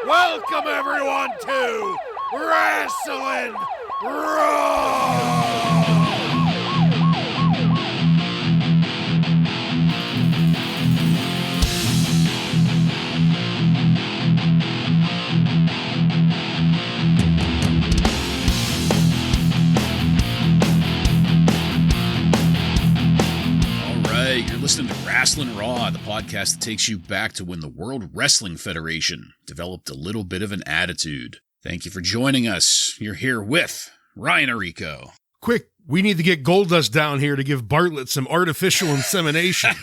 Welcome everyone to Wrasslin Raw! You're listening to Wrasslin Raw, the podcast that takes you back to when the World Wrestling Federation developed a little bit of an attitude. Thank you for joining us. You're here with Ryan Arico. Quick, we need to get Goldust down here to give Bartlett some artificial insemination.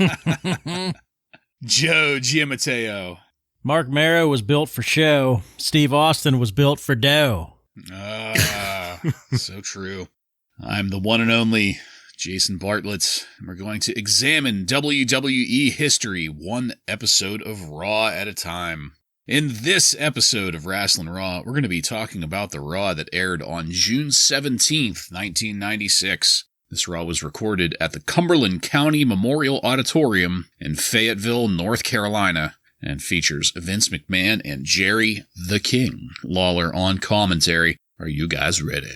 Joe Giammatteo. Marc Mero was built for show. Steve Austin was built for dough. So true. I'm the one and only Jason Bartlett, and we're going to examine WWE history one episode of Raw at a time. In this episode of Wrasslin Raw, we're going to be talking about the Raw that aired on June 17th, 1996. This Raw was recorded at the Cumberland County Memorial Auditorium in Fayetteville, North Carolina, and features Vince McMahon and Jerry the King Lawler on commentary. Are you guys ready?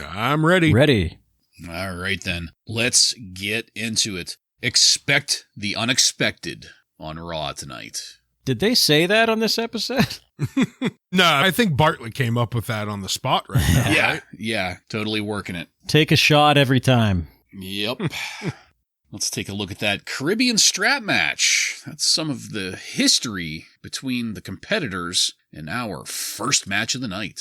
I'm ready. Ready. All right, then. Let's get into it. Expect the unexpected on Raw tonight. Did they say that on this episode? No, I think Bartlett came up with that on the spot right now. Yeah, totally working it. Take a shot every time. Yep. Let's take a look at that Caribbean strap match. That's some of the history between the competitors in our first match of the night.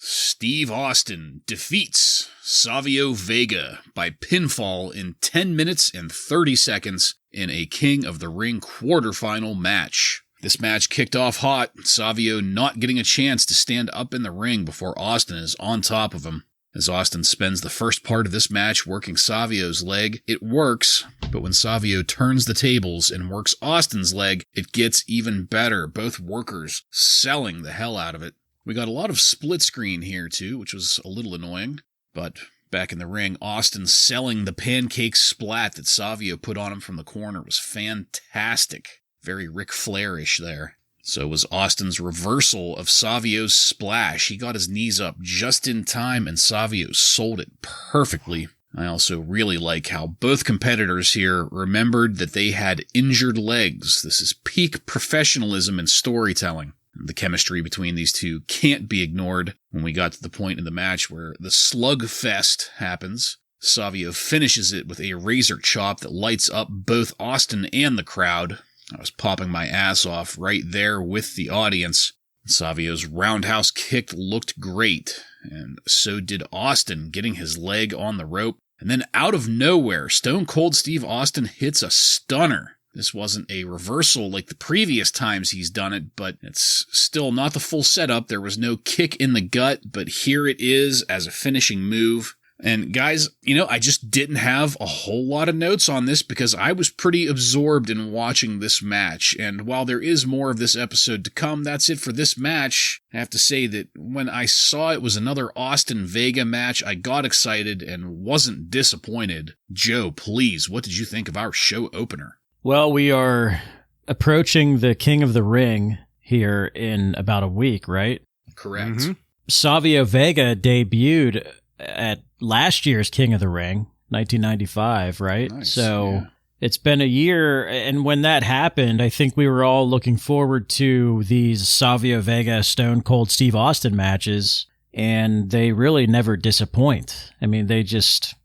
Steve Austin defeats Savio Vega by pinfall in 10 minutes and 30 seconds in a King of the Ring quarterfinal match. This match kicked off hot, Savio not getting a chance to stand up in the ring before Austin is on top of him. As Austin spends the first part of this match working Savio's leg, it works, but when Savio turns the tables and works Austin's leg, it gets even better, both workers selling the hell out of it. We got a lot of split screen here, too, which was a little annoying. But back in the ring, Austin selling the pancake splat that Savio put on him from the corner was fantastic. Very Ric Flair-ish there. So was Austin's reversal of Savio's splash. He got his knees up just in time, and Savio sold it perfectly. I also really like how both competitors here remembered that they had injured legs. This is peak professionalism and storytelling. The chemistry between these two can't be ignored when we got to the point in the match where the slugfest happens. Savio finishes it with a razor chop that lights up both Austin and the crowd. I was popping my ass off right there with the audience. Savio's roundhouse kick looked great, and so did Austin getting his leg on the rope. And then out of nowhere, Stone Cold Steve Austin hits a stunner. This wasn't a reversal like the previous times he's done it, but it's still not the full setup. There was no kick in the gut, but here it is as a finishing move. And guys, I just didn't have a whole lot of notes on this because I was pretty absorbed in watching this match. And while there is more of this episode to come, that's it for this match. I have to say that when I saw it was another Austin Vega match, I got excited and wasn't disappointed. Joe, please, what did you think of our show opener? Well, we are approaching the King of the Ring here in about a week, right? Correct. Mm-hmm. Savio Vega debuted at last year's King of the Ring, 1995, right? Nice, so It's been a year, and when that happened, I think we were all looking forward to these Savio Vega Stone Cold Steve Austin matches, and they really never disappoint. I mean, they're just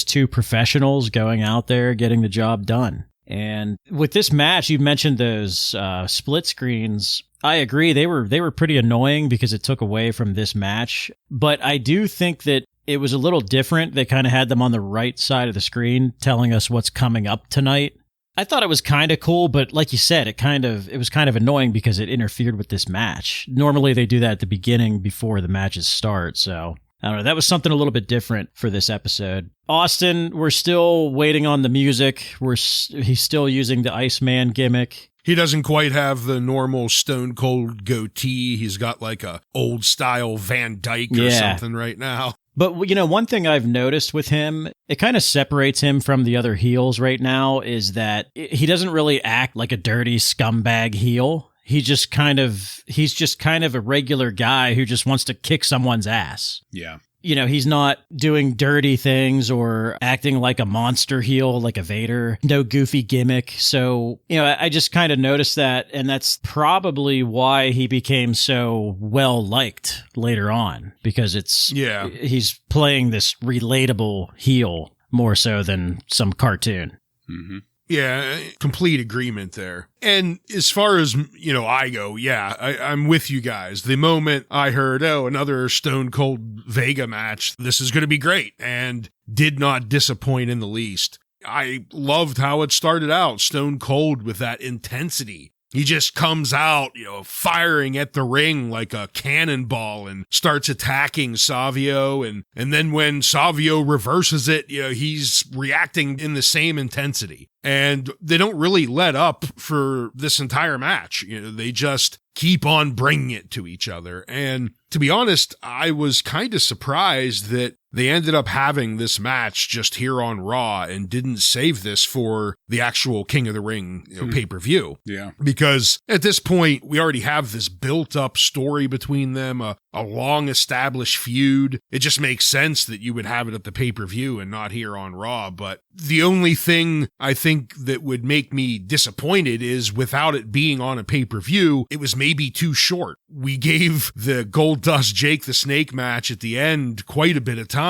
two professionals going out there getting the job done. And with this match, you mentioned those split screens. I agree. They were pretty annoying because it took away from this match. But I do think that it was a little different. They kind of had them on the right side of the screen telling us what's coming up tonight. I thought it was kind of cool, but like you said, it was kind of annoying because it interfered with this match. Normally they do that at the beginning before the matches start, so I don't know. That was something a little bit different for this episode. Austin, we're still waiting on the music. He's still using the Iceman gimmick. He doesn't quite have the normal Stone Cold goatee. He's got like a old style Van Dyke or something right now. But, one thing I've noticed with him, it kind of separates him from the other heels right now, is that he doesn't really act like a dirty scumbag heel. he's just kind of a regular guy who just wants to kick someone's ass. Yeah. You know, he's not doing dirty things or acting like a monster heel, like a Vader, no goofy gimmick. So, you know, I just kind of noticed that. And that's probably why he became so well liked later on, because he's playing this relatable heel more so than some cartoon. Mm-hmm. Yeah, complete agreement there. And as far as, you know, I go, yeah, I'm with you guys. The moment I heard, another Stone Cold Vega match, this is going to be great, and did not disappoint in the least. I loved how it started out, Stone Cold with that intensity. He just comes out, you know, firing at the ring like a cannonball and starts attacking Savio. And then when Savio reverses it, you know, he's reacting in the same intensity. And they don't really let up for this entire match. You know, they just keep on bringing it to each other. And to be honest, I was kind of surprised that they ended up having this match just here on Raw and didn't save this for the actual King of the Ring, you know, pay-per-view. Yeah. Because at this point, we already have this built-up story between them, a long-established feud. It just makes sense that you would have it at the pay-per-view and not here on Raw. But the only thing I think that would make me disappointed is without it being on a pay-per-view, it was maybe too short. We gave the Goldust Jake the Snake match at the end quite a bit of time.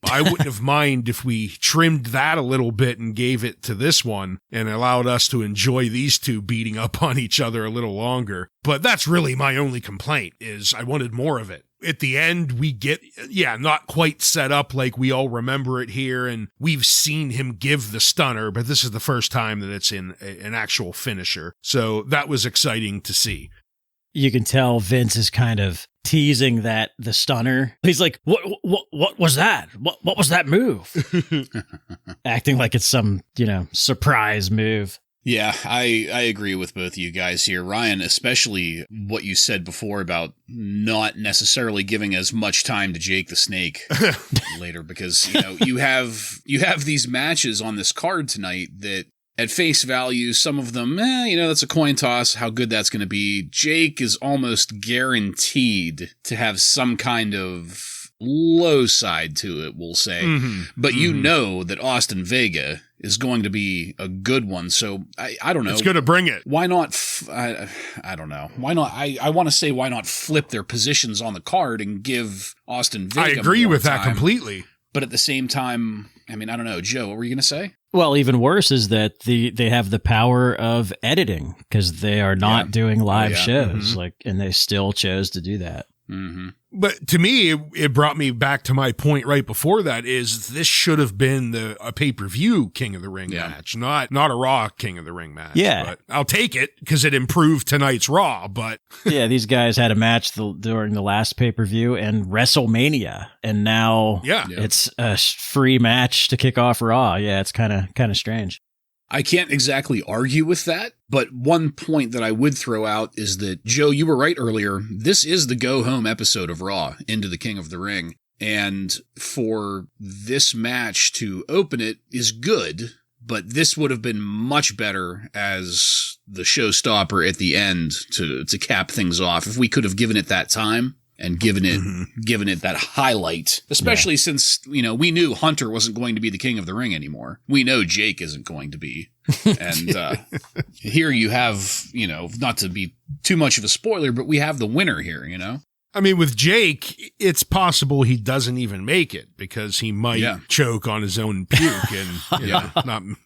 I wouldn't have minded if we trimmed that a little bit and gave it to this one and allowed us to enjoy these two beating up on each other a little longer. But that's really my only complaint, is I wanted more of it. At the end, we get, not quite set up like we all remember it here, and we've seen him give the stunner, but this is the first time that it's in an actual finisher. So that was exciting to see. You can tell Vince is kind of teasing the stunner. He's like, what was that? What was that move? Acting like it's some, you know, surprise move. Yeah, I agree with both of you guys here. Ryan, especially what you said before about not necessarily giving as much time to Jake the Snake later, because, you know, you have these matches on this card tonight that at face value, some of them, you know, that's a coin toss, how good that's going to be. Jake is almost guaranteed to have some kind of low side to it, we'll say. Mm-hmm. But you know that Austin Vega is going to be a good one. So I don't know. It's going to bring it. Why not? I don't know. Why not? I want to say why not flip their positions on the card and give Austin Vega I agree with time. That completely. But at the same time, I mean, I don't know. Joe, what were you going to say? Well, even worse is that they have the power of editing, because they are not doing live shows, and they still chose to do that. Mm-hmm. But to me, it brought me back to my point right before that, is this should have been a pay-per-view King of the Ring match, not a Raw King of the Ring match. Yeah. But I'll take it because it improved tonight's Raw, but... Yeah, these guys had a match during the last pay-per-view and WrestleMania, and now it's a free match to kick off Raw. Yeah, it's kind of strange. I can't exactly argue with that, but one point that I would throw out is that, Joe, you were right earlier. This is the go-home episode of Raw, Into the King of the Ring. And for this match to open it is good, but this would have been much better as the showstopper at the end to cap things off. If we could have given it that time and given it that highlight, especially since, you know, we knew Hunter wasn't going to be the King of the Ring anymore. We know Jake isn't going to be. And here you have, you know, not to be too much of a spoiler, but we have the winner here, you know? I mean, with Jake, it's possible he doesn't even make it because he might choke on his own puke and you know,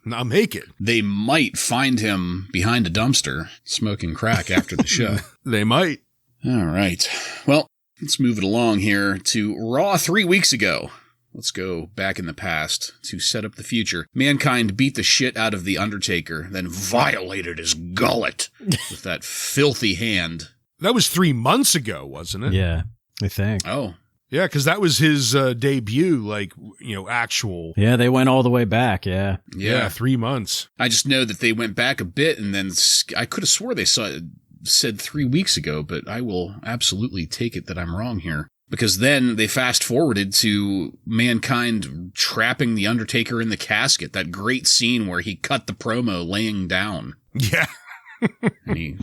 not make it. They might find him behind a dumpster smoking crack after the show. They might. All right. Well, let's move it along here to Raw 3 weeks ago. Let's go back in the past to set up the future. Mankind beat the shit out of The Undertaker, then violated his gullet with that filthy hand. That was 3 months ago, wasn't it? Yeah, I think. Oh. Yeah, because that was his debut, like, you know, actual. Yeah, they went all the way back, yeah. Yeah, 3 months. I just know that they went back a bit, and then I could have swore they said 3 weeks ago, but I will absolutely take it that I'm wrong here. Because then they fast forwarded to Mankind trapping The Undertaker in the casket, that great scene where he cut the promo laying down. Yeah.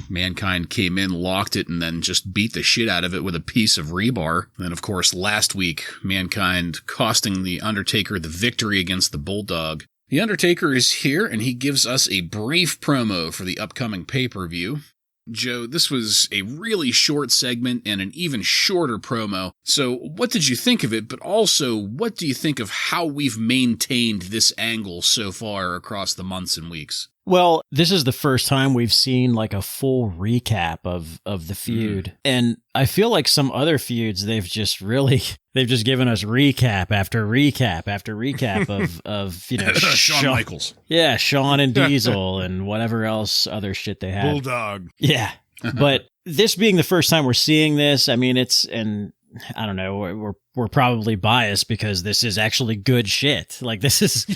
Mankind came in, locked it, and then just beat the shit out of it with a piece of rebar. And then, of course, last week, Mankind costing The Undertaker the victory against the Bulldog. The Undertaker is here, and he gives us a brief promo for the upcoming pay-per-view. Joe, this was a really short segment and an even shorter promo. So what did you think of it? But also, what do you think of how we've maintained this angle so far across the months and weeks? Well, this is the first time we've seen like a full recap of the feud. And I feel like some other feuds, they've just given us recap after recap after recap of you know, Shawn Michaels. Yeah, Shawn and Diesel and whatever else other shit they had. Bulldog. Yeah. But this being the first time we're seeing this, I mean, and I don't know, we're probably biased because this is actually good shit. Like this is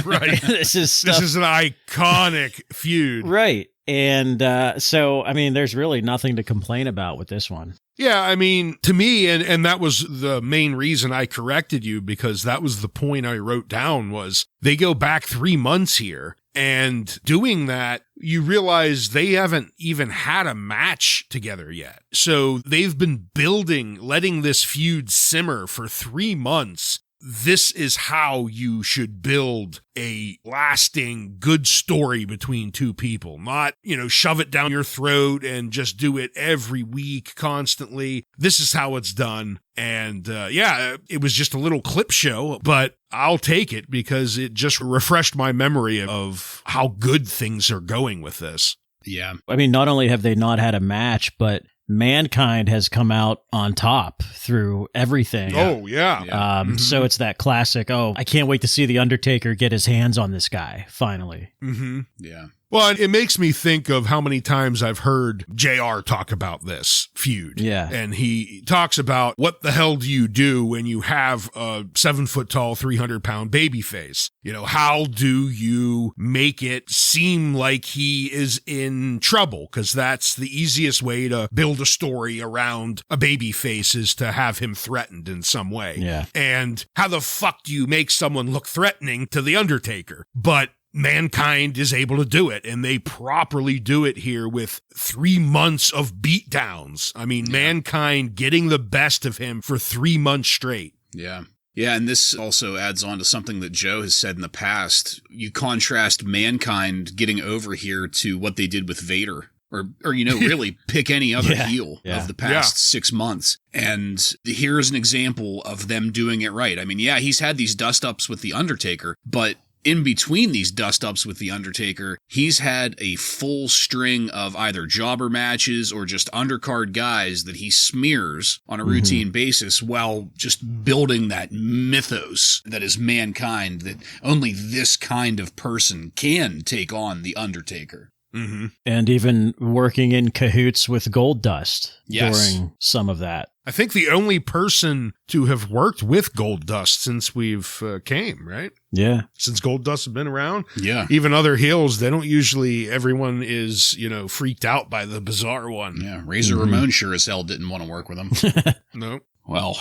right. This is an iconic feud. Right. And so, I mean, there's really nothing to complain about with this one. Yeah, I mean, to me, and that was the main reason I corrected you, because that was the point I wrote down, was they go back 3 months here. And doing that, you realize they haven't even had a match together yet. So they've been letting this feud simmer for 3 months. This is how you should build a lasting, good story between two people. Not, shove it down your throat and just do it every week constantly. This is how it's done. And it was just a little clip show, but I'll take it because it just refreshed my memory of how good things are going with this. Yeah. I mean, not only have they not had a match, but Mankind has come out on top through everything. Oh, yeah. So it's that classic, I can't wait to see The Undertaker get his hands on this guy, finally. Mm-hmm. Yeah. Well, it makes me think of how many times I've heard JR talk about this feud. Yeah. And he talks about what the hell do you do when you have a 7-foot-tall, 300-pound baby face? How do you make it seem like he is in trouble? Because that's the easiest way to build a story around a baby face, is to have him threatened in some way. Yeah. And how the fuck do you make someone look threatening to The Undertaker? But Mankind is able to do it, and they properly do it here with 3 months of beatdowns. I mean, Mankind getting the best of him for 3 months straight. Yeah. Yeah, and this also adds on to something that Joe has said in the past. You contrast Mankind getting over here to what they did with Vader. Or really pick any other heel of the past 6 months. And here's an example of them doing it right. I mean, he's had these dust-ups with The Undertaker, but in between these dust-ups with The Undertaker, he's had a full string of either jobber matches or just undercard guys that he smears on a routine basis while just building that mythos that is Mankind, that only this kind of person can take on The Undertaker. Mm-hmm. And even working in cahoots with Goldust during some of that. I think the only person to have worked with Goldust since we've came, right? Yeah. Since Goldust has been around. Yeah. Even other heels, they don't usually, everyone is, freaked out by the bizarre one. Yeah. Razor Ramon sure as hell didn't want to work with him. No. Well,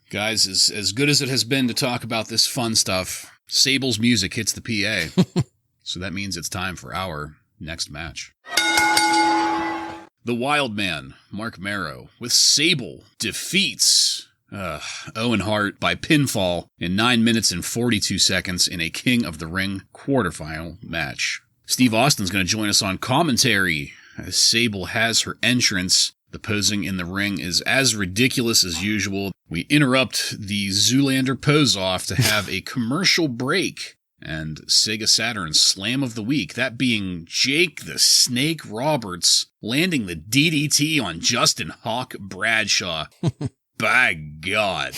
guys, as good as it has been to talk about this fun stuff, Sable's music hits the PA. So that means it's time for our next match. The Wild Man, Marc Mero, with Sable, defeats Owen Hart by pinfall in 9 minutes and 42 seconds in a King of the Ring quarterfinal match. Steve Austin's going to join us on commentary as Sable has her entrance. The posing in the ring is as ridiculous as usual. We interrupt the Zoolander pose-off to have a commercial break. And Sega Saturn Slam of the Week, that being Jake the Snake Roberts landing the DDT on Justin Hawk Bradshaw. By God,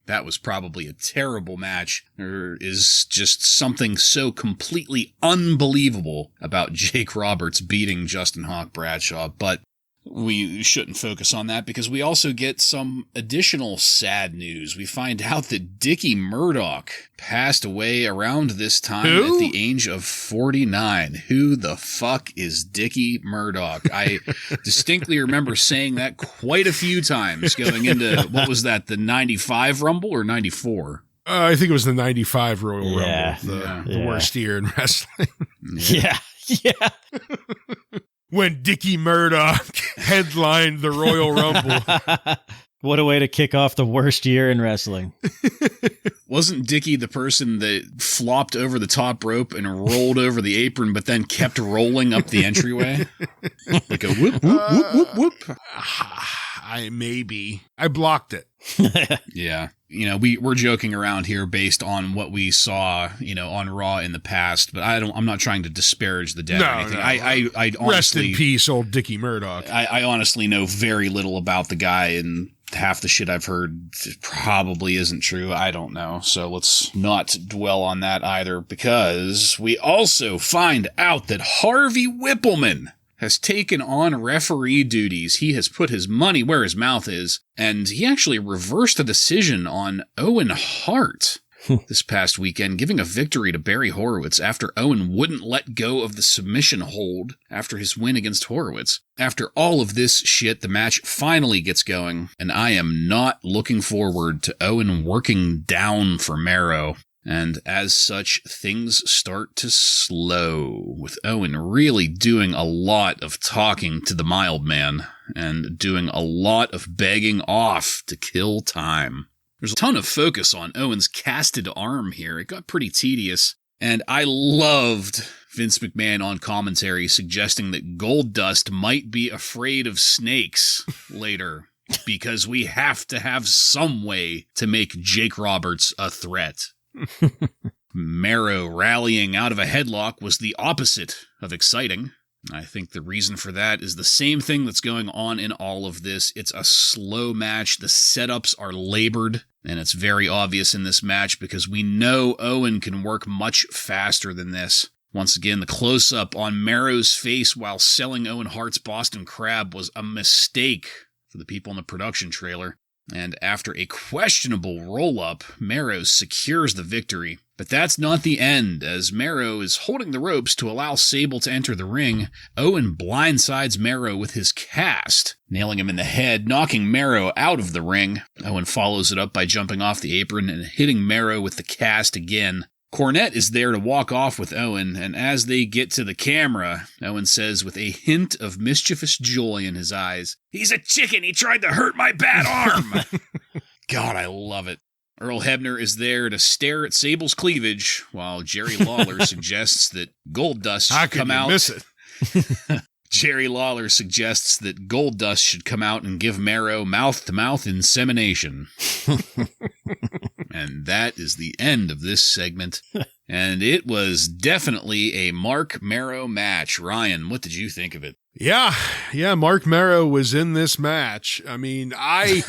that was probably a terrible match. There is just something so completely unbelievable about Jake Roberts beating Justin Hawk Bradshaw, but we shouldn't focus on that because we also get some additional sad news. We find out that Dickie Murdoch passed away around this time at the age of 49. Who the fuck is Dickie Murdoch? I distinctly remember saying that quite a few times going into, what was that, the 95 Rumble or 94? I think it was the 95 Royal Rumble, the worst year in wrestling. Yeah. when Dickie Murdoch headlined the Royal Rumble. What a way to kick off the worst year in wrestling. Wasn't Dickie the person that flopped over the top rope and rolled over the apron, but then kept rolling up the entryway? Like a whoop, whoop, whoop, whoop, whoop. I blocked it. Yeah. We're joking around here based on what we saw, on Raw in the past, but I'm not trying to disparage the dead or anything. No. I honestly, rest in peace, old Dickie Murdoch. I honestly know very little about the guy, and half the shit I've heard probably isn't true. I don't know. So let's not dwell on that either, because we also find out that Harvey Whippleman has taken on referee duties. He has put his money where his mouth is, and he actually reversed a decision on Owen Hart this past weekend, giving a victory to Barry Horowitz after Owen wouldn't let go of the submission hold after his win against Horowitz. After all of this shit, the match finally gets going, and I am not looking forward to Owen working down for Mero. And as such, things start to slow, with Owen really doing a lot of talking to the Mildman and doing a lot of begging off to kill time. There's a ton of focus on Owen's casted arm here. It got pretty tedious, and I loved Vince McMahon on commentary suggesting that Goldust might be afraid of snakes later, because we have to have some way to make Jake Roberts a threat. Mero rallying out of a headlock was the opposite of exciting. I think the reason for that is the same thing that's going on in all of this. It's a slow match. The setups are labored, and it's very obvious in this match because we know Owen can work much faster than this. Once again, the close-up on Mero's face while selling Owen Hart's Boston Crab was a mistake for the people in the production trailer. And after a questionable roll-up, Mero secures the victory. But that's not the end. As Mero is holding the ropes to allow Sable to enter the ring, Owen blindsides Mero with his cast, nailing him in the head, knocking Mero out of the ring. Owen follows it up by jumping off the apron and hitting Mero with the cast again. Cornette is there to walk off with Owen, and as they get to the camera, Owen says with a hint of mischievous joy in his eyes, "He's a chicken, he tried to hurt my bad arm!" God, I love it. Earl Hebner is there to stare at Sable's cleavage, while Jerry Lawler suggests that Goldust should come out. Miss it? Jerry Lawler suggests that Goldust should come out and give Mero mouth-to-mouth insemination. And that is the end of this segment. And it was definitely a Marc Mero match. Ryan, what did you think of it? Yeah, Marc Mero was in this match. I mean, I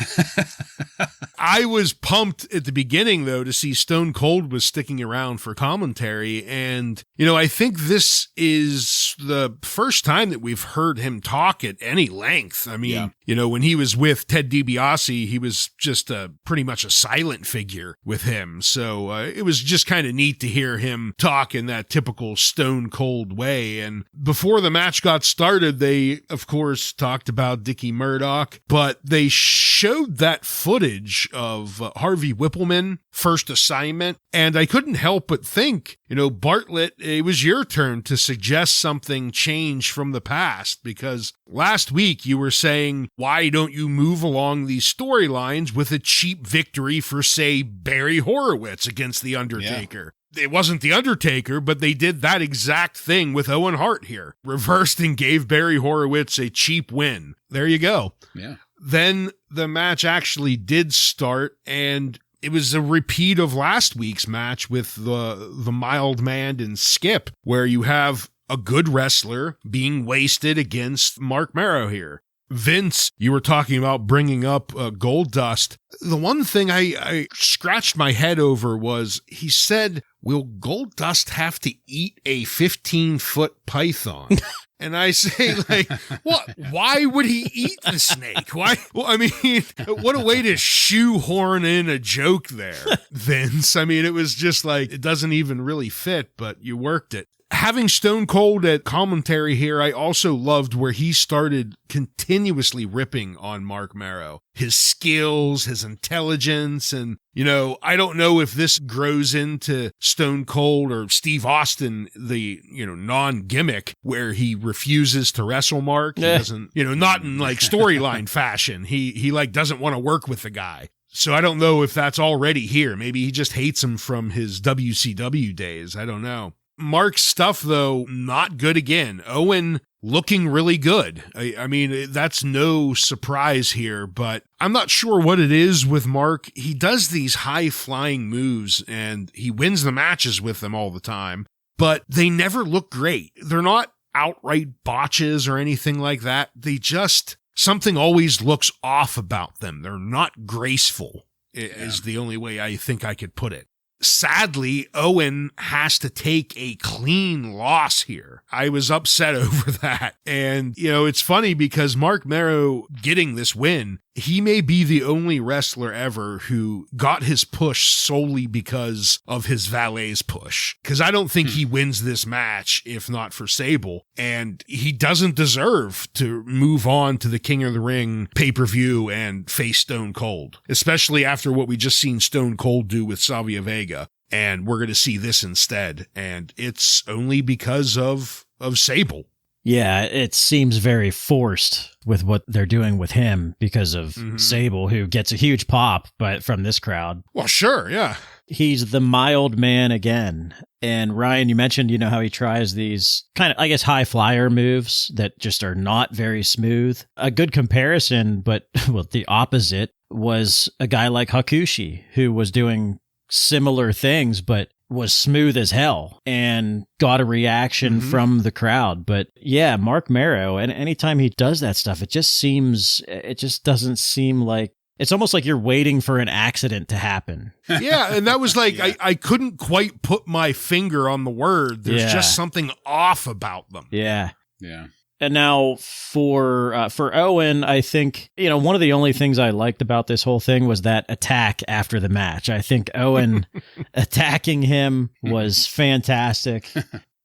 was pumped at the beginning, though, to see Stone Cold was sticking around for commentary. And, I think this is the first time that we've heard him talk at any length. I mean, when he was with Ted DiBiase, he was just pretty much a silent figure with him. So it was just kind of neat to hear him talk in that typical Stone Cold way. And before the match got started, they, of course, talked about Dickie Murdoch, but they showed that footage of Harvey Whippleman, first assignment, and I couldn't help but think, Bartlett, it was your turn to suggest something change from the past, because last week you were saying, why don't you move along these storylines with a cheap victory for, say, Barry Horowitz against The Undertaker? Yeah. It wasn't The Undertaker, but they did that exact thing with Owen Hart here. Reversed and gave Barry Horowitz a cheap win. There you go. Yeah. Then the match actually did start, and it was a repeat of last week's match with the Mildman and Skip, where you have a good wrestler being wasted against Marc Mero here. Vince, you were talking about bringing up Goldust. The one thing I scratched my head over was he said, will Goldust have to eat a 15-foot python? And I say, what? Why would he eat the snake? Why? Well, I mean, what a way to shoehorn in a joke there, Vince. I mean, it was just it doesn't even really fit, but you worked it. having Stone Cold at commentary here, I also loved where he started continuously ripping on Marc Mero. His skills, his intelligence, and, I don't know if this grows into Stone Cold or Steve Austin, the, non-gimmick, where he refuses to wrestle Mark. He doesn't, not in like storyline fashion. He like doesn't want to work with the guy. So I don't know if that's already here. Maybe he just hates him from his WCW days. I don't know. Mark's stuff, though, not good again. Owen looking really good. I mean, that's no surprise here, but I'm not sure what it is with Mark. He does these high-flying moves, and he wins the matches with them all the time, but they never look great. They're not outright botches or anything like that. They just... something always looks off about them. They're not graceful, is the only way I think I could put it. Sadly, Owen has to take a clean loss here. I was upset over that. And, it's funny because Marc Mero getting this win, he may be the only wrestler ever who got his push solely because of his valet's push. Because I don't think he wins this match if not for Sable. And he doesn't deserve to move on to the King of the Ring pay-per-view and face Stone Cold, especially after what we just seen Stone Cold do with Savio Vega. And we're going to see this instead. And it's only because of Sable. Yeah, it seems very forced with what they're doing with him because of Sable, who gets a huge pop from this crowd. Well, sure, yeah. He's the mild man again. And Ryan, you mentioned, how he tries these kind of, I guess, high flyer moves that just are not very smooth. A good comparison, but the opposite, was a guy like Hakushi, who was doing similar things, but was smooth as hell and got a reaction from the crowd. But yeah, Marc Mero, and anytime he does that stuff, it just doesn't seem like, it's almost like you're waiting for an accident to happen. Yeah, and that was like, I couldn't quite put my finger on the word. There's just something off about them. Yeah. Yeah. And now for Owen, I think, one of the only things I liked about this whole thing was that attack after the match. I think Owen attacking him was fantastic.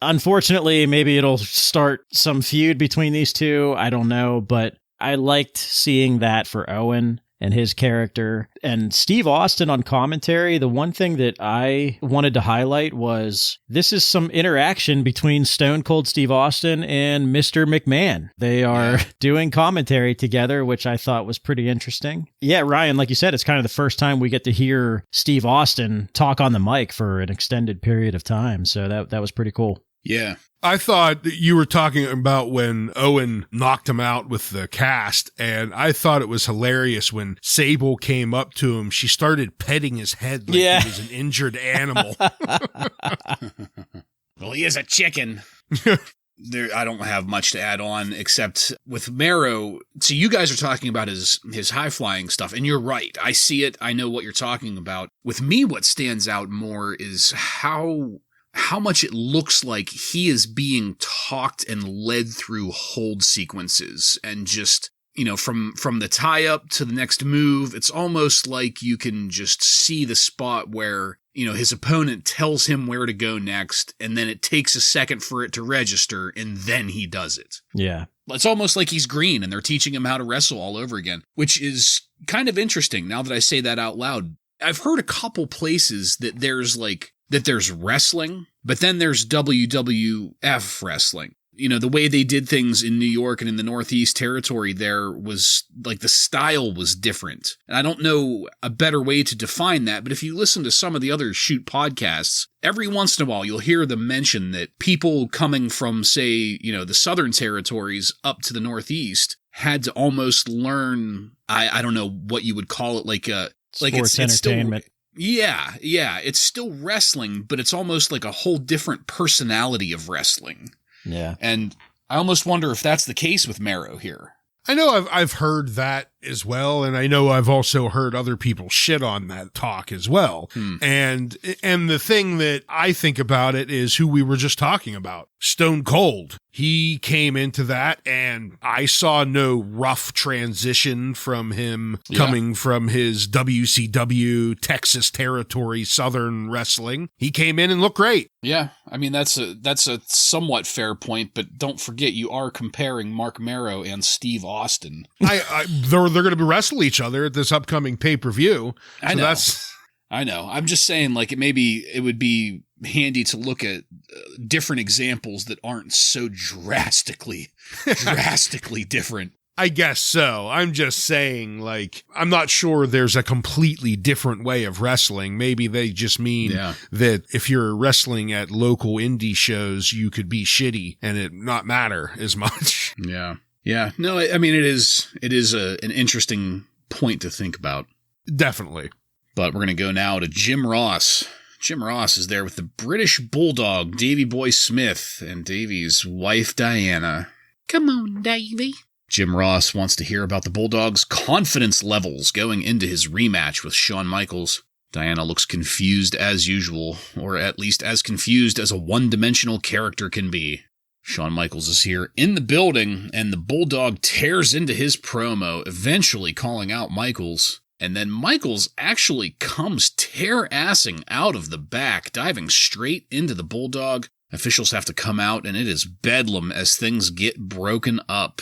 Unfortunately, maybe it'll start some feud between these two. I don't know, but I liked seeing that for Owen and his character. And Steve Austin on commentary, the one thing that I wanted to highlight was this is some interaction between Stone Cold Steve Austin and Mr. McMahon. They are doing commentary together, which I thought was pretty interesting. Yeah, Ryan, like you said, it's kind of the first time we get to hear Steve Austin talk on the mic for an extended period of time. So that was pretty cool. Yeah. I thought that you were talking about when Owen knocked him out with the cast, and I thought it was hilarious when Sable came up to him. She started petting his head like he was an injured animal. Well, he is a chicken. I don't have much to add on except with Mero. So you guys are talking about his high-flying stuff, and you're right. I see it. I know what you're talking about. With me, what stands out more is how much it looks like he is being talked and led through hold sequences, and just, from the tie-up to the next move, it's almost like you can just see the spot where, his opponent tells him where to go next, and then it takes a second for it to register, and then he does it. Yeah. It's almost like he's green, and they're teaching him how to wrestle all over again, which is kind of interesting now that I say that out loud. I've heard a couple places that there's wrestling, but then there's WWF wrestling. The way they did things in New York and in the Northeast Territory, there was like the style was different. And I don't know a better way to define that, but if you listen to some of the other Shoot podcasts, every once in a while you'll hear them mention that people coming from, say, the Southern Territories up to the Northeast had to almost learn, I don't know what you would call it, like sports entertainment. Yeah, it's still wrestling, but it's almost like a whole different personality of wrestling. Yeah. And I almost wonder if that's the case with Mero here. I know I've heard that as well. And I know I've also heard other people shit on that talk as well. And the thing that I think about it is who we were just talking about, Stone Cold. He came into that, and I saw no rough transition from him coming from his WCW Texas territory, Southern wrestling. He came in and looked great. Yeah, I mean, that's a somewhat fair point, but don't forget you are comparing Marc Mero and Steve Austin. They're going to wrestle each other at this upcoming pay-per-view. I know. I know. I'm just saying, like, it would be handy to look at different examples that aren't so drastically different. I guess so. I'm just saying, like, I'm not sure there's a completely different way of wrestling. Maybe they just mean that if you're wrestling at local indie shows, you could be shitty and it not matter as much. Yeah. Yeah. No, I mean, it is an interesting point to think about. Definitely. But we're going to go now to Jim Ross. Jim Ross is there with the British Bulldog, Davey Boy Smith, and Davey's wife, Diana. Come on, Davey. Jim Ross wants to hear about the Bulldog's confidence levels going into his rematch with Shawn Michaels. Diana looks confused as usual, or at least as confused as a one-dimensional character can be. Shawn Michaels is here in the building, and the Bulldog tears into his promo, eventually calling out Michaels. And then Michaels actually comes tear-assing out of the back, diving straight into the Bulldog. Officials have to come out, and it is bedlam as things get broken up.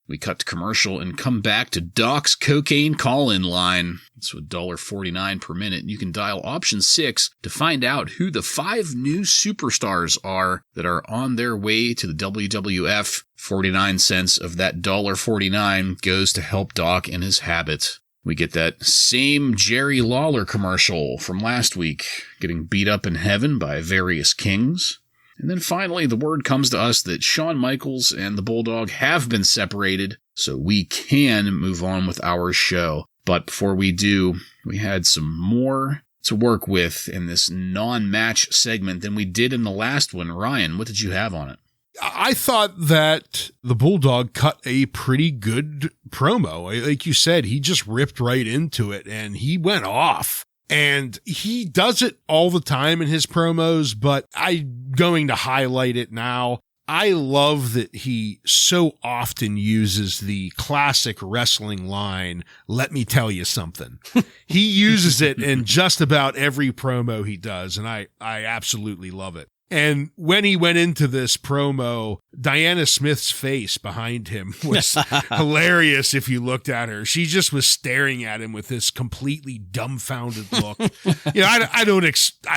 We cut to commercial and come back to Doc's cocaine call-in line. It's $1.49 per minute, and you can dial option 6 to find out who the 5 new superstars are that are on their way to the WWF. 49 cents of that $1.49 goes to help Doc in his habit. We get that same Jerry Lawler commercial from last week, getting beat up in heaven by various kings. And then finally, the word comes to us that Shawn Michaels and the Bulldog have been separated, so we can move on with our show. But before we do, we had some more to work with in this non-match segment than we did in the last one. Ryan, what did you have on it? I thought that the Bulldog cut a pretty good promo. Like you said, he just ripped right into it and he went off. And he does it all the time in his promos, but I'm going to highlight it now. I love that he so often uses the classic wrestling line, "Let me tell you something." He uses it in just about every promo he does, and I absolutely love it. And when he went into this promo, Diana Smith's face behind him was hilarious if you looked at her. She just was staring at him with this completely dumbfounded look. I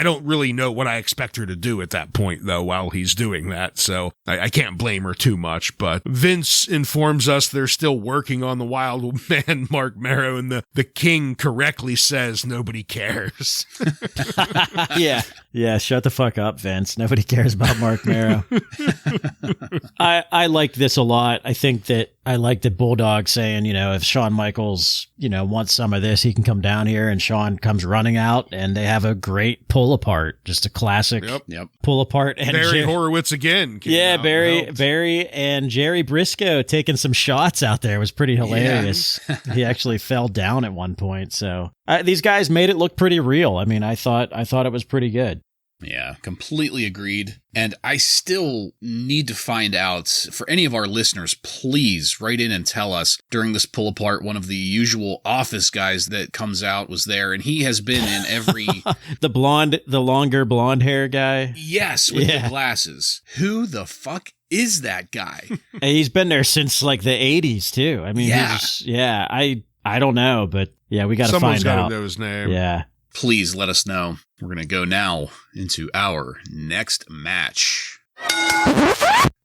don't really know what I expect her to do at that point, though, while he's doing that. So I can't blame her too much. But Vince informs us they're still working on the wild man, Marc Mero, and the king correctly says nobody cares. Yeah, shut the fuck up, Vince. Nobody cares about Marc Mero. I like this a lot. I think that I like the Bulldog saying, if Shawn Michaels, wants some of this, he can come down here, and Shawn comes running out, and they have a great pull apart, just a classic pull apart. And Barry Horowitz again. Barry and Jerry Briscoe taking some shots out there was pretty hilarious. Yeah. He actually fell down at one point. So these guys made it look pretty real. I mean, I thought it was pretty good. Yeah, completely agreed. And I still need to find out, for any of our listeners, please write in and tell us. During this pull apart, one of the usual office guys that comes out was there, and he has been in every... the longer blonde hair guy? Yes, with the glasses. Who the fuck is that guy? He's been there since like the 80s too. I mean, I don't know, but we got to find out. Someone's got to know his name. Yeah. Please let us know. We're going to go now into our next match.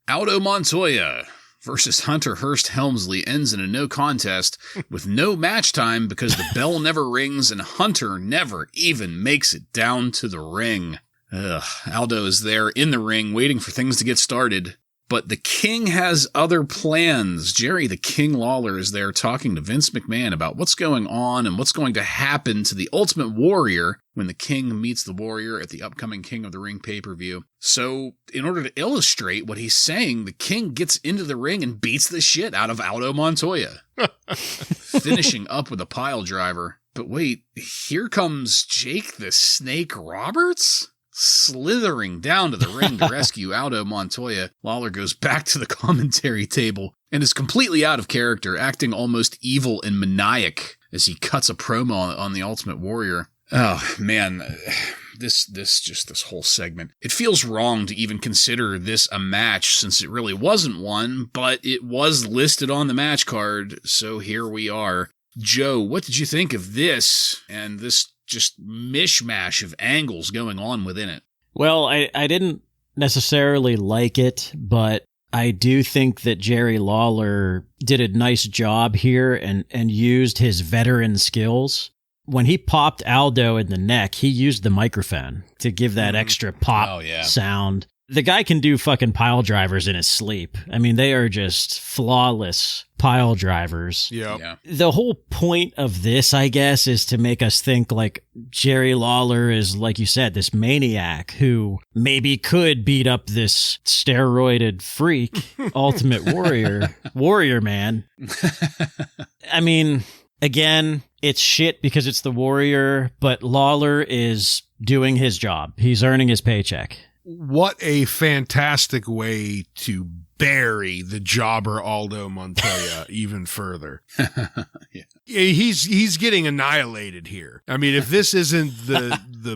Aldo Montoya versus Hunter Hurst Helmsley ends in a no contest with no match time because the bell never rings and Hunter never even makes it down to the ring. Aldo is there in the ring waiting for things to get started, But the King has other plans. Jerry the King Lawler is there talking to Vince McMahon about what's going on and what's going to happen to the Ultimate Warrior when the King meets the Warrior at the upcoming King of the Ring pay-per-view. So, in order to illustrate what he's saying, the King gets into the ring and beats the shit out of Aldo Montoya, finishing up with a pile driver. But wait, here comes Jake the Snake Roberts? Slithering down to the ring to rescue Aldo Montoya. Lawler goes back to the commentary table and is completely out of character, acting almost evil and maniac as he cuts a promo on the Ultimate Warrior. Oh, man, this whole segment. It feels wrong to even consider this a match since it really wasn't one, but it was listed on the match card, so here we are. Joe, what did you think of this and this just mishmash of angles going on within it? Well, I didn't necessarily like it, but I do think that Jerry Lawler did a nice job here and used his veteran skills. When he popped Aldo in the neck, he used the microphone to give that extra pop sound. The guy can do fucking pile drivers in his sleep. I mean, they are just flawless pile drivers. Yeah. The whole point of this, I guess, is to make us think like Jerry Lawler is, like you said, this maniac who maybe could beat up this steroided freak, Ultimate Warrior man. I mean, again, it's shit because it's the Warrior, but Lawler is doing his job. He's earning his paycheck. What a fantastic way to bury the jobber Aldo Montoya even further. Yeah. He's getting annihilated here. I mean, if this isn't the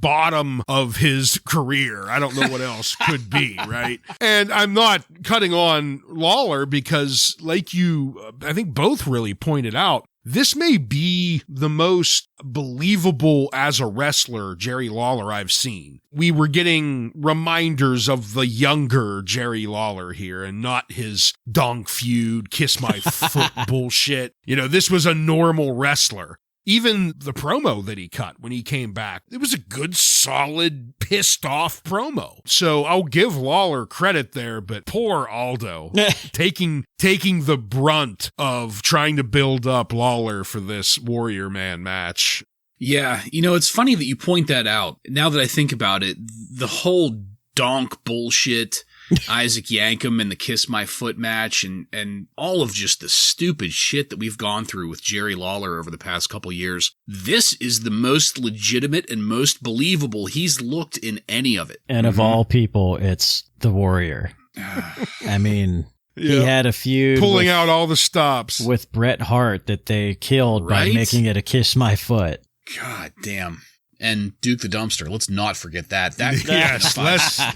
bottom of his career, I don't know what else could be, right? And I'm not cutting on Lawler because, like you, I think both really pointed out, this may be the most believable as a wrestler Jerry Lawler I've seen. We were getting reminders of the younger Jerry Lawler here and not his donk feud, kiss my foot bullshit. You know, this was a normal wrestler. Even the promo that he cut when he came back, it was a good, solid, pissed off promo. So I'll give Lawler credit there, but poor Aldo taking the brunt of trying to build up Lawler for this Warrior Man match. Yeah, you know, it's funny that you point that out. Now that I think about it, the whole donk bullshit, Isaac Yankem and the Kiss My Foot match and all of just the stupid shit that we've gone through with Jerry Lawler over the past couple years. This is the most legitimate and most believable he's looked in any of it. And of all people, it's the Warrior. I mean, he had a feud pulling out all the stops with Bret Hart that they killed by making it a Kiss My Foot. God damn. And Duke the Dumpster. Let's not forget that.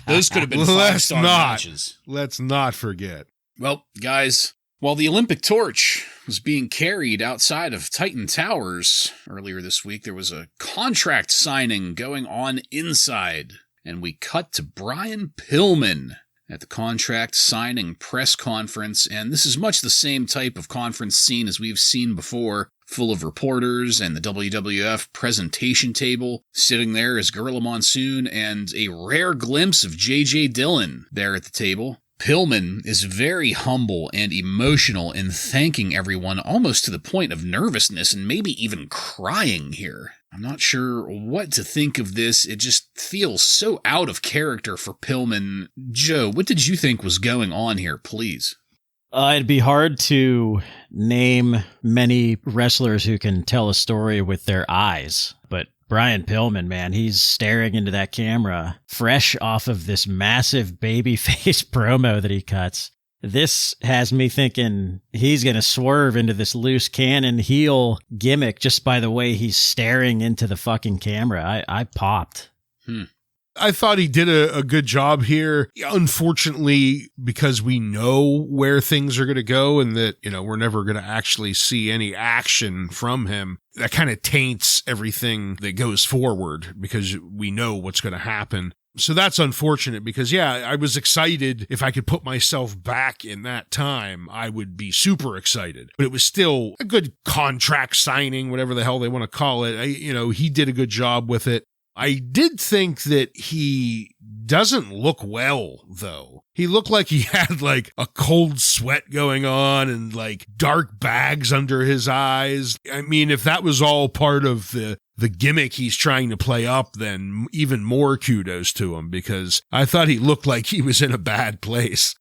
Those could have been 5-star matches. Let's not forget. Well, guys, while the Olympic torch was being carried outside of Titan Towers earlier this week, there was a contract signing going on inside. And we cut to Brian Pillman at the contract signing press conference. And this is much the same type of conference scene as we've seen before. Full of reporters and the WWF presentation table. Sitting there is Gorilla Monsoon and a rare glimpse of J.J. Dillon there at the table. Pillman is very humble and emotional in thanking everyone almost to the point of nervousness and maybe even crying here. I'm not sure what to think of this. It just feels so out of character for Pillman. Joe, what did you think was going on here, please? It'd be hard to name many wrestlers who can tell a story with their eyes, but Brian Pillman, man, he's staring into that camera, fresh off of this massive babyface promo that he cuts. This has me thinking he's going to swerve into this loose cannon heel gimmick just by the way he's staring into the fucking camera. I popped. I thought he did a good job here. Unfortunately, because we know where things are going to go and that, you know, we're never going to actually see any action from him, that kind of taints everything that goes forward because we know what's going to happen. So that's unfortunate because, yeah, I was excited. If I could put myself back in that time, I would be super excited. But it was still a good contract signing, whatever the hell they want to call it. He did a good job with it. I did think that he doesn't look well, though. He looked like he had like a cold sweat going on and like dark bags under his eyes. I mean, if that was all part of the gimmick he's trying to play up, then even more kudos to him, because I thought he looked like he was in a bad place.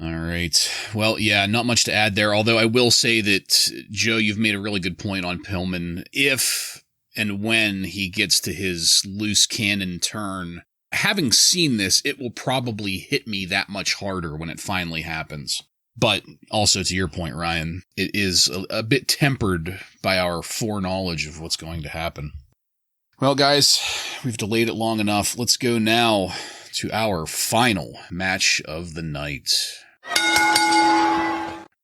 All right. Well, yeah, not much to add there, although I will say that, Joe, you've made a really good point on Pillman. If and when he gets to his loose cannon turn, having seen this, it will probably hit me that much harder when it finally happens. But also, to your point, Ryan, it is a bit tempered by our foreknowledge of what's going to happen. Well, guys, we've delayed it long enough. Let's go now to our final match of the night.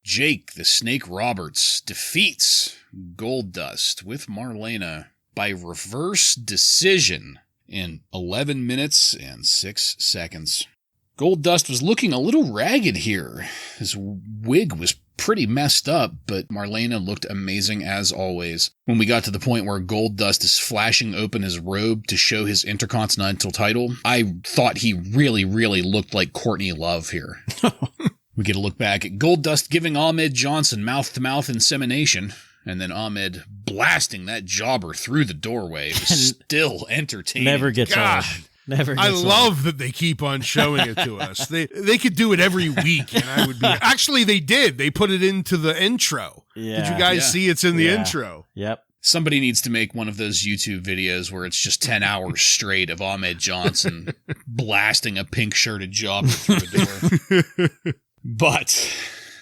Jake the Snake Roberts defeats Goldust with Marlena by reverse decision in 11 minutes and 6 seconds. Goldust was looking a little ragged here. His wig was pretty messed up, but Marlena looked amazing as always. When we got to the point where Goldust is flashing open his robe to show his Intercontinental title, I thought he really, really looked like Courtney Love here. We get a look back at Goldust giving Ahmed Johnson mouth-to-mouth insemination, and then Ahmed blasting that jobber through the doorway. It was still entertaining. Never gets old. Never gets I old. love that they keep on showing it to us. They could do it every week, and I would be... Actually, they did. They put it into the intro. Yeah. Did you guys see it's in the intro? Yep. Somebody needs to make one of those YouTube videos where it's just 10 hours straight of Ahmed Johnson blasting a pink-shirted jobber through a door. But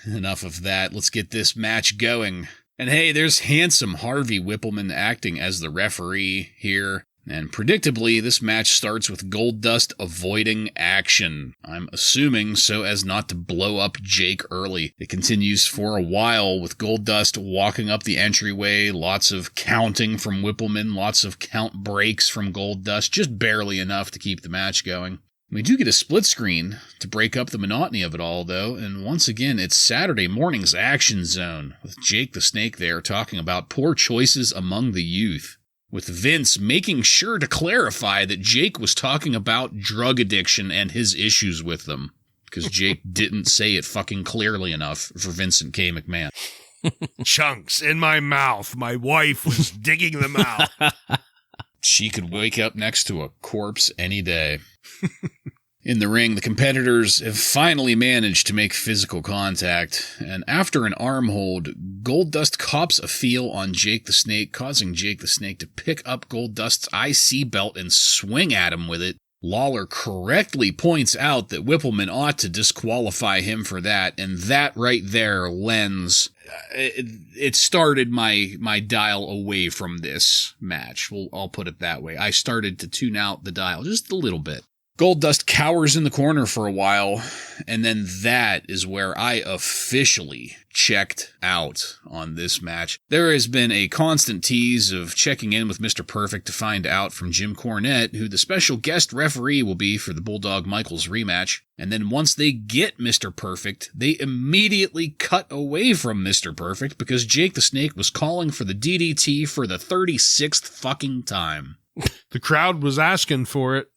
enough of that. Let's get this match going. And hey, there's handsome Harvey Whippleman acting as the referee here. And predictably, this match starts with Goldust avoiding action. I'm assuming so as not to blow up Jake early. It continues for a while with Goldust walking up the entryway, lots of counting from Whippleman, lots of count breaks from Goldust, just barely enough to keep the match going. We do get a split screen to break up the monotony of it all, though, and once again, it's Saturday morning's Action Zone, with Jake the Snake there talking about poor choices among the youth, with Vince making sure to clarify that Jake was talking about drug addiction and his issues with them, because Jake didn't say it fucking clearly enough for Vincent K. McMahon. Chunks in my mouth. My wife was digging them out. She could wake up next to a corpse any day. In the ring, the competitors have finally managed to make physical contact, and after an arm hold, Goldust cops a feel on Jake the Snake, causing Jake the Snake to pick up Goldust's IC belt and swing at him with it. Lawler correctly points out that Whippleman ought to disqualify him for that, and that right there lends... It started my dial away from this match. I'll put it that way. I started to tune out the dial just a little bit. Goldust cowers in the corner for a while, and then that is where I officially checked out on this match. There has been a constant tease of checking in with Mr. Perfect to find out from Jim Cornette who the special guest referee will be for the Bulldog Michaels rematch, and then once they get Mr. Perfect, they immediately cut away from Mr. Perfect because Jake the Snake was calling for the DDT for the 36th fucking time. The crowd was asking for it.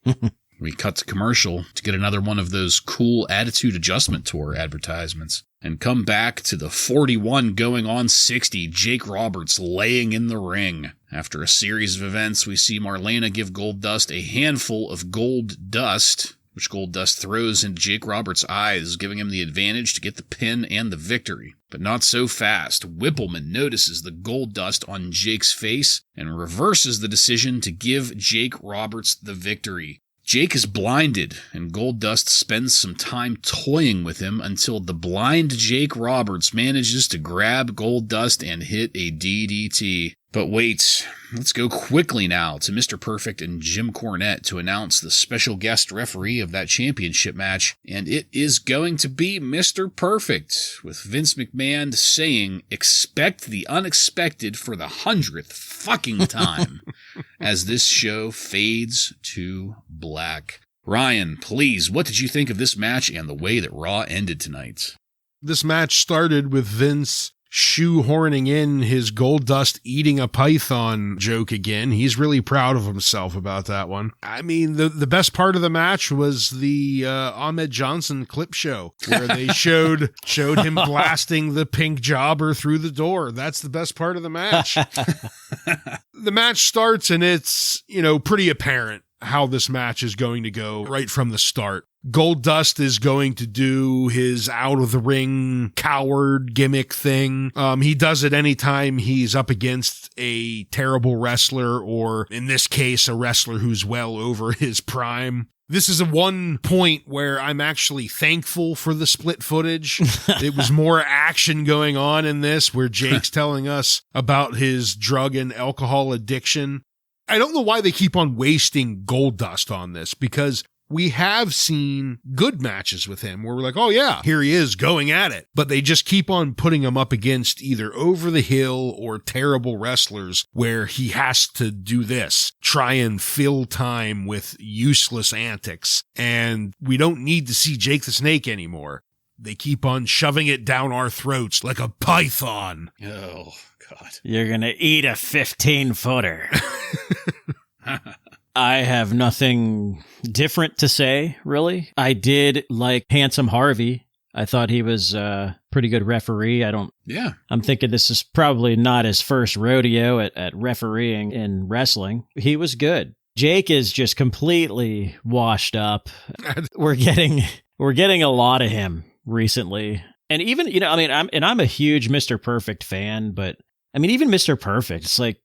We cut to commercial to get another one of those cool Attitude Adjustment Tour advertisements and come back to the 41 going on 60 Jake Roberts laying in the ring. After a series of events, we see Marlena give Goldust a handful of gold dust, which Goldust throws into Jake Roberts' eyes, giving him the advantage to get the pin and the victory. But not so fast. Whippleman notices the gold dust on Jake's face and reverses the decision to give Jake Roberts the victory. Jake is blinded, and Goldust spends some time toying with him until the blind Jake Roberts manages to grab Goldust and hit a DDT. But wait, let's go quickly now to Mr. Perfect and Jim Cornette to announce the special guest referee of that championship match, and it is going to be Mr. Perfect, with Vince McMahon saying, "Expect the unexpected" for the 100th fucking time, as this show fades to black. Ryan, please, what did you think of this match and the way that Raw ended tonight? This match started with Vince shoehorning in his Goldust eating a python joke again. He's really proud of himself about that one. I mean, the best part of the match was the Ahmed Johnson clip show where they showed him blasting the pink jobber through the door. That's the best part of the match. The match starts and it's, pretty apparent how this match is going to go right from the start. Goldust is going to do his out-of-the-ring coward gimmick thing. He does it anytime he's up against a terrible wrestler, or in this case, a wrestler who's well over his prime. This is a one point where I'm actually thankful for the split footage. It was more action going on in this, where Jake's telling us about his drug and alcohol addiction. I don't know why they keep on wasting Goldust on this, because we have seen good matches with him where we're like, oh yeah, here he is going at it. But they just keep on putting him up against either over the hill or terrible wrestlers where he has to do this, try and fill time with useless antics. And we don't need to see Jake the Snake anymore. They keep on shoving it down our throats like a python. Oh, God. You're going to eat a 15-footer. I have nothing different to say, really. I did like Handsome Harvey. I thought he was a pretty good referee. I'm thinking this is probably not his first rodeo at refereeing in wrestling. He was good. Jake is just completely washed up. We're getting a lot of him recently. And even, I'm a huge Mr. Perfect fan, but I mean, even Mr. Perfect, it's like,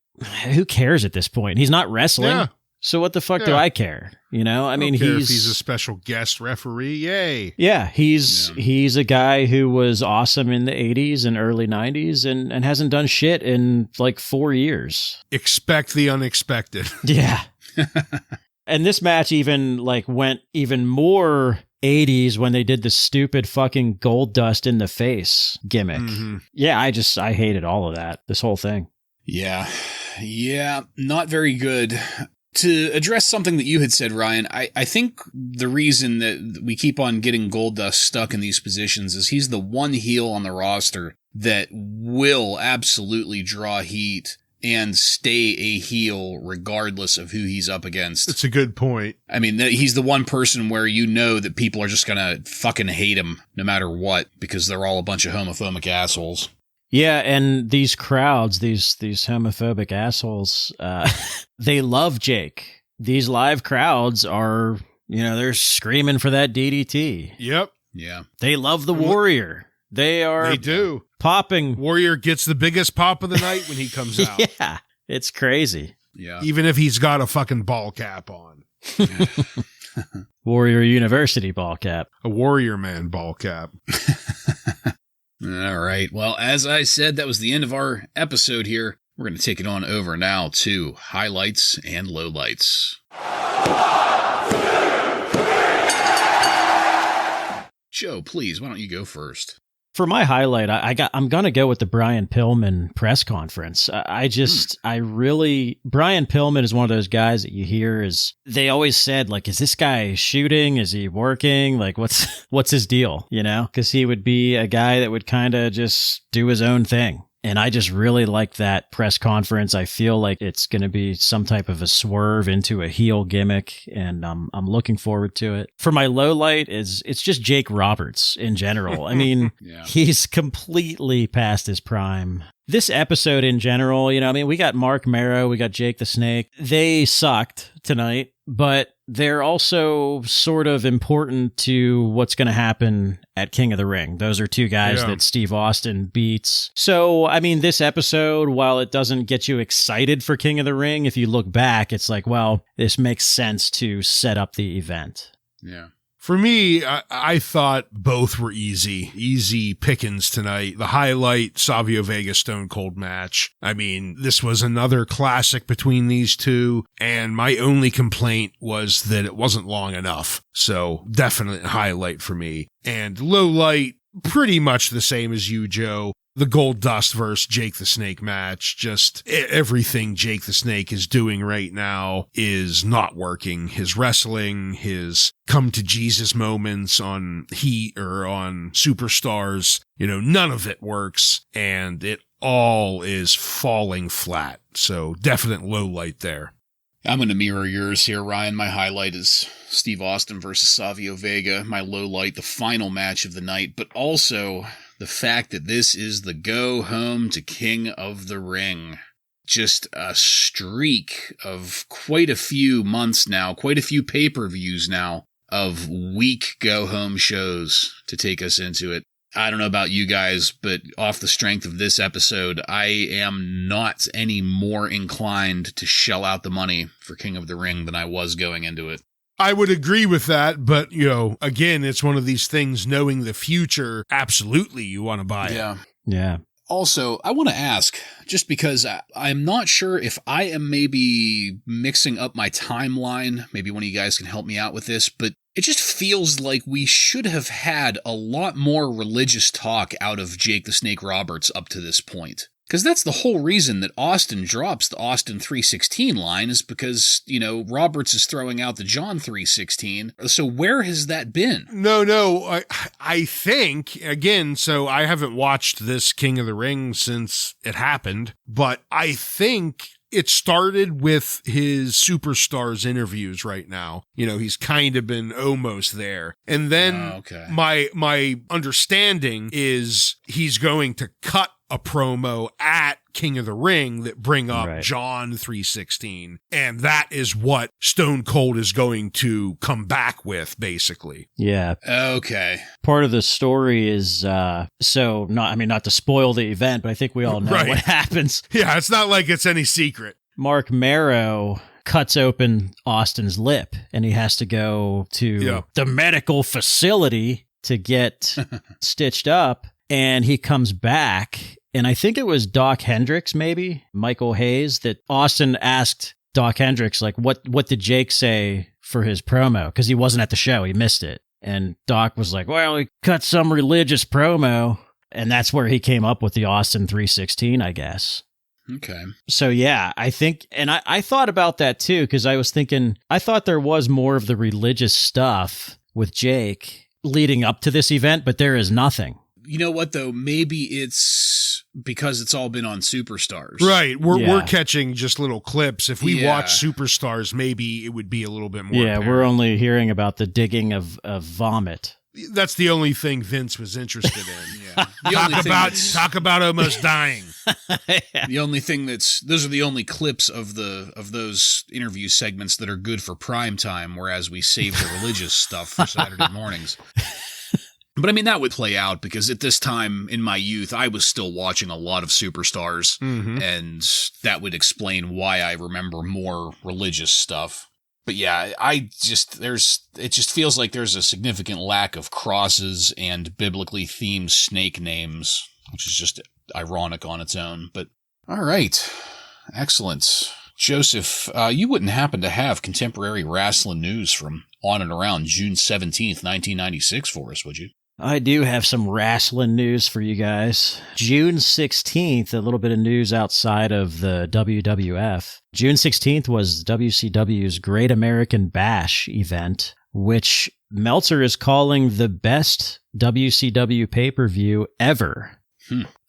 who cares at this point? He's not wrestling. Yeah. So what the fuck do I care? I mean, if he's a special guest referee, yay. Yeah, he's a guy who was awesome in the 80s and early 90s and hasn't done shit in like 4 years. Expect the unexpected. Yeah. And this match even went even more 80s when they did the stupid fucking Goldust in the face gimmick. Mm-hmm. Yeah, I hated all of that, this whole thing. Yeah, not very good. To address something that you had said, Ryan, I think the reason that we keep on getting Goldust stuck in these positions is he's the one heel on the roster that will absolutely draw heat and stay a heel regardless of who he's up against. That's a good point. I mean, he's the one person where that people are just going to fucking hate him no matter what, because they're all a bunch of homophobic assholes. Yeah, and these crowds, these homophobic assholes, they love Jake. These live crowds are, they're screaming for that DDT. Yep. Yeah. They love the Warrior. They do. Popping. Warrior gets the biggest pop of the night when he comes out. Yeah, it's crazy. Yeah. Even if he's got a fucking ball cap on. Warrior University ball cap. A Warrior Man ball cap. All right. Well, as I said, that was the end of our episode here. We're going to take it on over now to highlights and lowlights. Joe, please, why don't you go first? For my highlight, I'm going to go with the Brian Pillman press conference. Brian Pillman is one of those guys that you hear they always said, like, is this guy shooting? Is he working? Like, what's his deal? Because he would be a guy that would kind of just do his own thing. And I just really like that press conference. I feel like it's going to be some type of a swerve into a heel gimmick, and I'm looking forward to it. For my low light, it's just Jake Roberts in general. I mean, yeah. He's completely past his prime. This episode in general, we got Marc Mero, we got Jake the Snake. They sucked tonight, but they're also sort of important to what's going to happen at King of the Ring. Those are two guys that Steve Austin beats. So, I mean, this episode, while it doesn't get you excited for King of the Ring, if you look back, it's like, well, this makes sense to set up the event. Yeah. For me, I thought both were easy pickings tonight. The highlight, Savio Vega Stone Cold match. I mean, this was another classic between these two, and my only complaint was that it wasn't long enough. So definite highlight for me. And low light, pretty much the same as you, Joe. The Gold Dust versus Jake the Snake match, just everything Jake the Snake is doing right now is not working. His wrestling, his come to Jesus moments on Heat or on Superstars, none of it works, and it all is falling flat. So definite low light there. I'm going to mirror yours here, Ryan. My highlight is Steve Austin versus Savio Vega. My low light, the final match of the night, but also the fact that this is the go home to King of the Ring. Just a streak of quite a few months now, quite a few pay-per-views now of weak go home shows to take us into it. I don't know about you guys, but off the strength of this episode, I am not any more inclined to shell out the money for King of the Ring than I was going into it. I would agree with that, but, again, it's one of these things, knowing the future, absolutely you want to buy it. Yeah. Also, I want to ask, just because I'm not sure if I am maybe mixing up my timeline, maybe one of you guys can help me out with this, but it just feels like we should have had a lot more religious talk out of Jake the Snake Roberts up to this point. Because that's the whole reason that Austin drops the Austin 3:16 line, is because, Roberts is throwing out the John 3:16. So where has that been? No, I think, again, so I haven't watched this King of the Ring since it happened, but I think it started with his Superstars interviews right now. He's kind of been almost there. And then my understanding is he's going to cut a promo at King of the Ring that bring up John 3:16. And that is what Stone Cold is going to come back with, basically. Yeah. Okay. Part of the story is, not to spoil the event, but I think we all know what happens. Yeah, it's not like it's any secret. Marc Mero cuts open Austin's lip, and he has to go to the medical facility to get stitched up, and he comes back. And I think it was Doc Hendricks, maybe, Michael Hayes, that Austin asked Doc Hendricks, like, what did Jake say for his promo? Because he wasn't at the show. He missed it. And Doc was like, well, he cut some religious promo. And that's where he came up with the Austin 3:16, I guess. Okay. So, yeah, I think, and I thought about that, too, because I was thinking, I thought there was more of the religious stuff with Jake leading up to this event, but there is nothing. You know what, though? Maybe it's because it's all been on Superstars. Right. We're catching just little clips. If we watch Superstars, maybe it would be a little bit more apparent. We're only hearing about the digging of vomit. That's the only thing Vince was interested in. Yeah. Talk about almost dying. The only thing those are the only clips of those interview segments that are good for prime time, whereas we save the religious stuff for Saturday mornings. But I mean, that would play out because at this time in my youth, I was still watching a lot of Superstars, and that would explain why I remember more religious stuff. But yeah, it just feels like there's a significant lack of crosses and biblically themed snake names, which is just ironic on its own. But all right, excellent. Joseph, you wouldn't happen to have contemporary wrestling news from on and around June 17th, 1996 for us, would you? I do have some wrestling news for you guys. June 16th, a little bit of news outside of the WWF. June 16th was WCW's Great American Bash event, which Meltzer is calling the best WCW pay-per-view ever.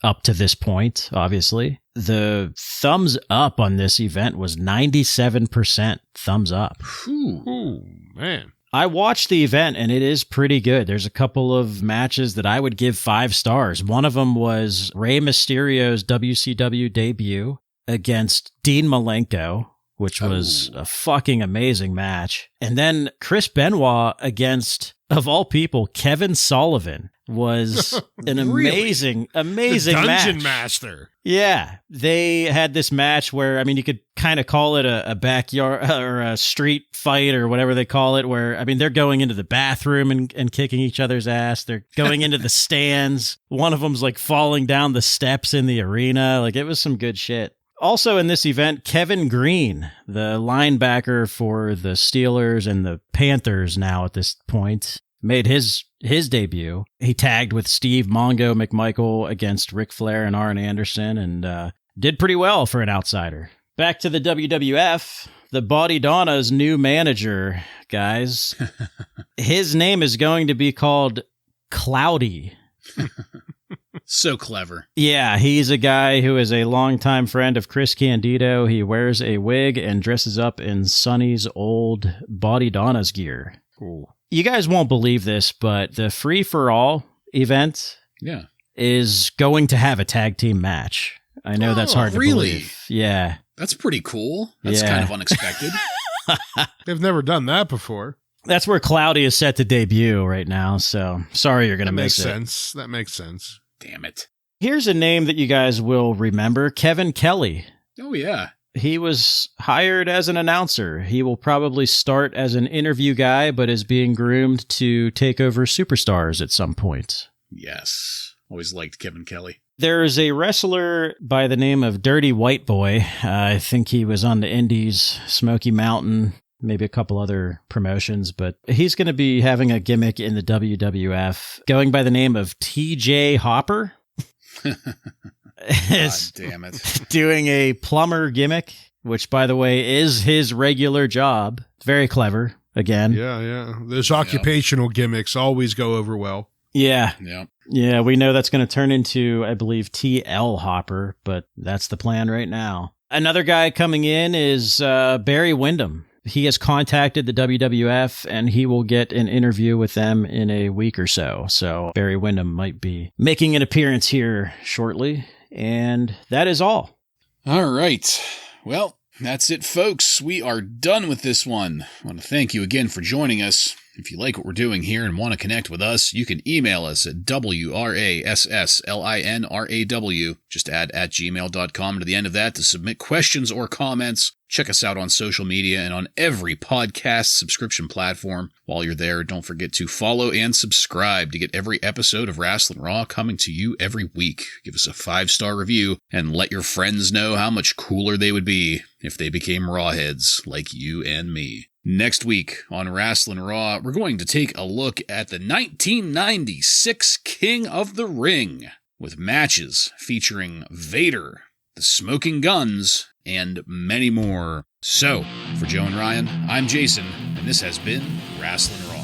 Up to this point, obviously. The thumbs up on this event was 97% thumbs up. Ooh, man. I watched the event, and it is pretty good. There's a couple of matches that I would give 5 stars. One of them was Rey Mysterio's WCW debut against Dean Malenko, which was a fucking amazing match. And then Chris Benoit against, of all people, Kevin Sullivan was an amazing the match. Dungeon Master. Yeah, they had this match where, I mean, you could kind of call it a backyard or a street fight or whatever they call it, where, I mean, they're going into the bathroom and kicking each other's ass. They're going into the stands. One of them's like falling down the steps in the arena. Like, it was some good shit. Also in this event, Kevin Green, the linebacker for the Steelers and the Panthers now at this point, made his debut. He tagged with Steve Mongo McMichael against Ric Flair and Arn Anderson and did pretty well for an outsider. Back to the WWF, the Body Donna's new manager, guys. His name is going to be called Cloudy. So clever. Yeah, he's a guy who is a longtime friend of Chris Candido. He wears a wig and dresses up in Sonny's old Body Donna's gear. Cool. You guys won't believe this, but the Free For All event is going to have a tag team match. I know that's hard to believe. Yeah. That's pretty cool. That's kind of unexpected. They've never done that before. That's where Cloudy is set to debut right now, so sorry you're going to miss it. That makes sense. Damn it. Here's a name that you guys will remember, Kevin Kelly. Oh, yeah. He was hired as an announcer. He will probably start as an interview guy, but is being groomed to take over Superstars at some point. Yes. Always liked Kevin Kelly. There's a wrestler by the name of Dirty White Boy. I think he was on the Indies, Smoky Mountain, maybe a couple other promotions, but he's going to be having a gimmick in the WWF going by the name of TJ Hopper. God damn it. Doing a plumber gimmick, which, by the way, is his regular job. Very clever, again. Yeah. Those occupational gimmicks always go over well. Yeah. Yeah. Yeah, we know that's going to turn into, I believe, TL Hopper, but that's the plan right now. Another guy coming in is Barry Windham. He has contacted the WWF, and he will get an interview with them in a week or so. So Barry Windham might be making an appearance here shortly, and that is all. All right. Well, that's it, folks. We are done with this one. I want to thank you again for joining us. If you like what we're doing here and want to connect with us, you can email us at WRASSLINRAW. Just add @gmail.com to the end of that to submit questions or comments. Check us out on social media and on every podcast subscription platform. While you're there, don't forget to follow and subscribe to get every episode of Wrasslin Raw coming to you every week. Give us a 5-star review and let your friends know how much cooler they would be if they became Rawheads like you and me. Next week on Wrasslin Raw, we're going to take a look at the 1996 King of the Ring with matches featuring Vader, the Smoking Guns, and many more. So, for Joe and Ryan, I'm Jason, and this has been Wrasslin Raw.